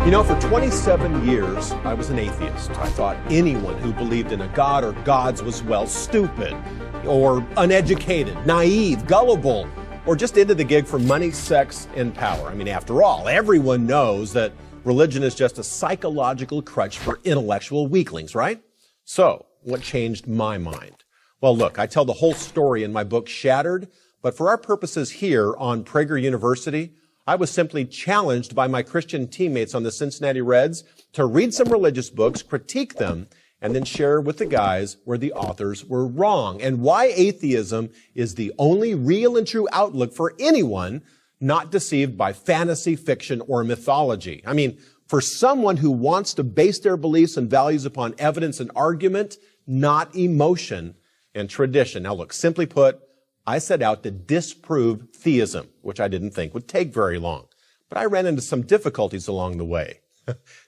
You know, for 27 years, I was an atheist. I thought anyone who believed in a God or gods was, well, stupid, or uneducated, naive, gullible, or just into the gig for money, sex, and power. I mean, after all, everyone knows that religion is just a psychological crutch for intellectual weaklings, right? So, what changed my mind? Well, look, I tell the whole story in my book, Shattered, but for our purposes here on Prager University, I was simply challenged by my Christian teammates on the Cincinnati Reds to read some religious books, critique them, and then share with the guys where the authors were wrong and why atheism is the only real and true outlook for anyone not deceived by fantasy, fiction, or mythology. I mean, for someone who wants to base their beliefs and values upon evidence and argument, not emotion and tradition. Now look, simply put, I set out to disprove theism, which I didn't think would take very long. But I ran into some difficulties along the way.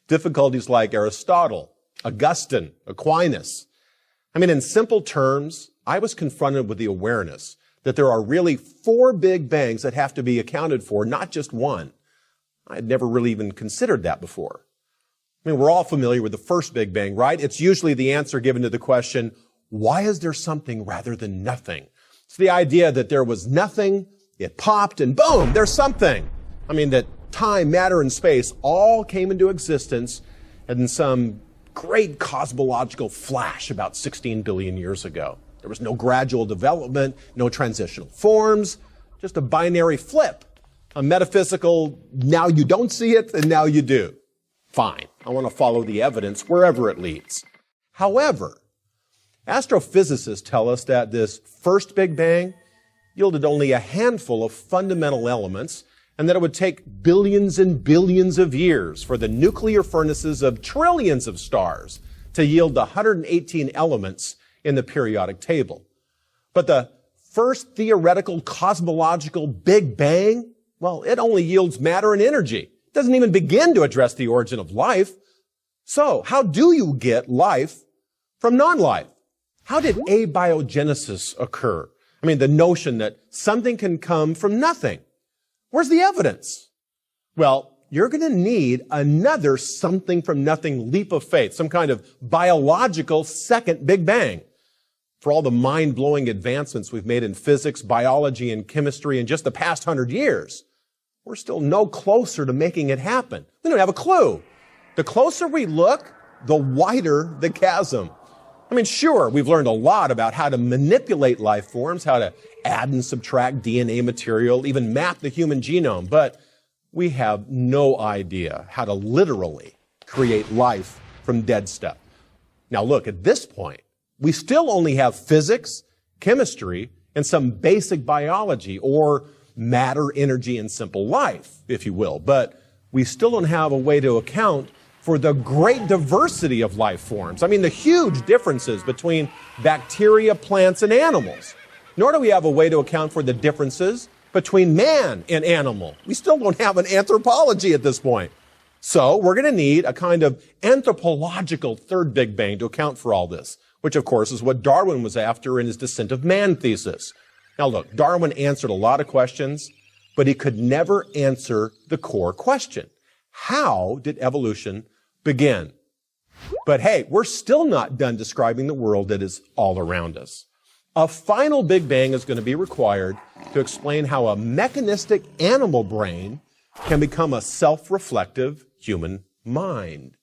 Difficulties like Aristotle, Augustine, Aquinas. I mean, in simple terms, I was confronted with the awareness that there are really 4 big bangs that have to be accounted for, not just one. I had never really even considered that before. I mean, we're all familiar with the first big bang, right? It's usually the answer given to the question, why is there something rather than nothing? It's the idea that there was nothing, it popped, and boom, there's something. I mean, that time, matter, and space all came into existence in some great cosmological flash about 16 billion years ago. There was no gradual development, no transitional forms, just a binary flip. A metaphysical, now you don't see it, and now you do. Fine, I want to follow the evidence wherever it leads. However, astrophysicists tell us that this first Big Bang yielded only a handful of fundamental elements and that it would take billions and billions of years for the nuclear furnaces of trillions of stars to yield the 118 elements in the periodic table. But the first theoretical cosmological Big Bang, well, it only yields matter and energy. It doesn't even begin to address the origin of life. So, how do you get life from non-life? How did abiogenesis occur? I mean, the notion that something can come from nothing. Where's the evidence? Well, you're going to need another something from nothing leap of faith, some kind of biological second Big Bang. For all the mind-blowing advancements we've made in physics, biology, and chemistry in just the past 100 years, we're still no closer to making it happen. We don't have a clue. The closer we look, the wider the chasm. I mean, sure, we've learned a lot about how to manipulate life forms, how to add and subtract DNA material, even map the human genome, but we have no idea how to literally create life from dead stuff. Now look, at this point, we still only have physics, chemistry, and some basic biology, or matter, energy, and simple life, if you will, but we still don't have a way to account for the great diversity of life forms. I mean, the huge differences between bacteria, plants, and animals. Nor do we have a way to account for the differences between man and animal. We still don't have an anthropology at this point. So we're going to need a kind of anthropological third Big Bang to account for all this, which of course is what Darwin was after in his Descent of Man thesis. Now look, Darwin answered a lot of questions, but he could never answer the core question. How did evolution begin? But hey, we're still not done describing the world that is all around us. A final Big Bang is going to be required to explain how a mechanistic animal brain can become a self-reflective human mind.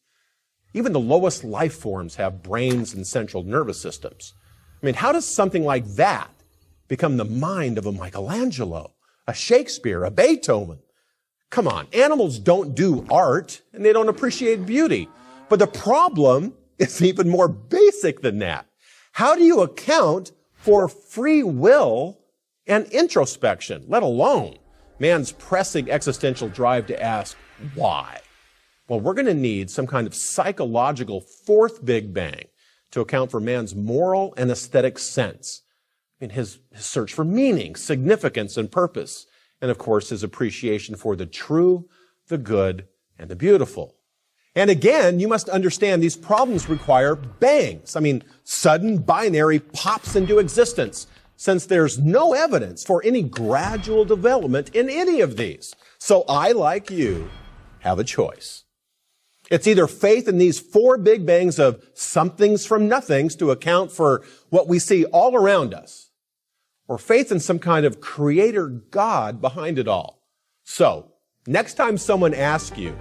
Even the lowest life forms have brains and central nervous systems. I mean, how does something like that become the mind of a Michelangelo, a Shakespeare, a Beethoven? Come on, animals don't do art and they don't appreciate beauty. But the problem is even more basic than that. How do you account for free will and introspection, let alone man's pressing existential drive to ask why? Well, we're going to need some kind of psychological fourth Big Bang to account for man's moral and aesthetic sense. I mean, his search for meaning, significance, and purpose. And of course, his appreciation for the true, the good, and the beautiful. And again, you must understand these problems require bangs. I mean, sudden binary pops into existence, since there's no evidence for any gradual development in any of these. So I, like you, have a choice. It's either faith in these 4 big bangs of somethings from nothings to account for what we see all around us, or faith in some kind of creator God behind it all. So, next time someone asks you,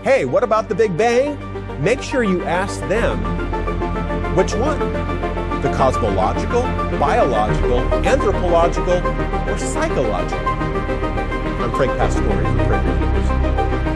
hey, what about the Big Bang? Make sure you ask them, which one? The cosmological, biological, anthropological, or psychological? I'm Frank Pastore for Print Reviews.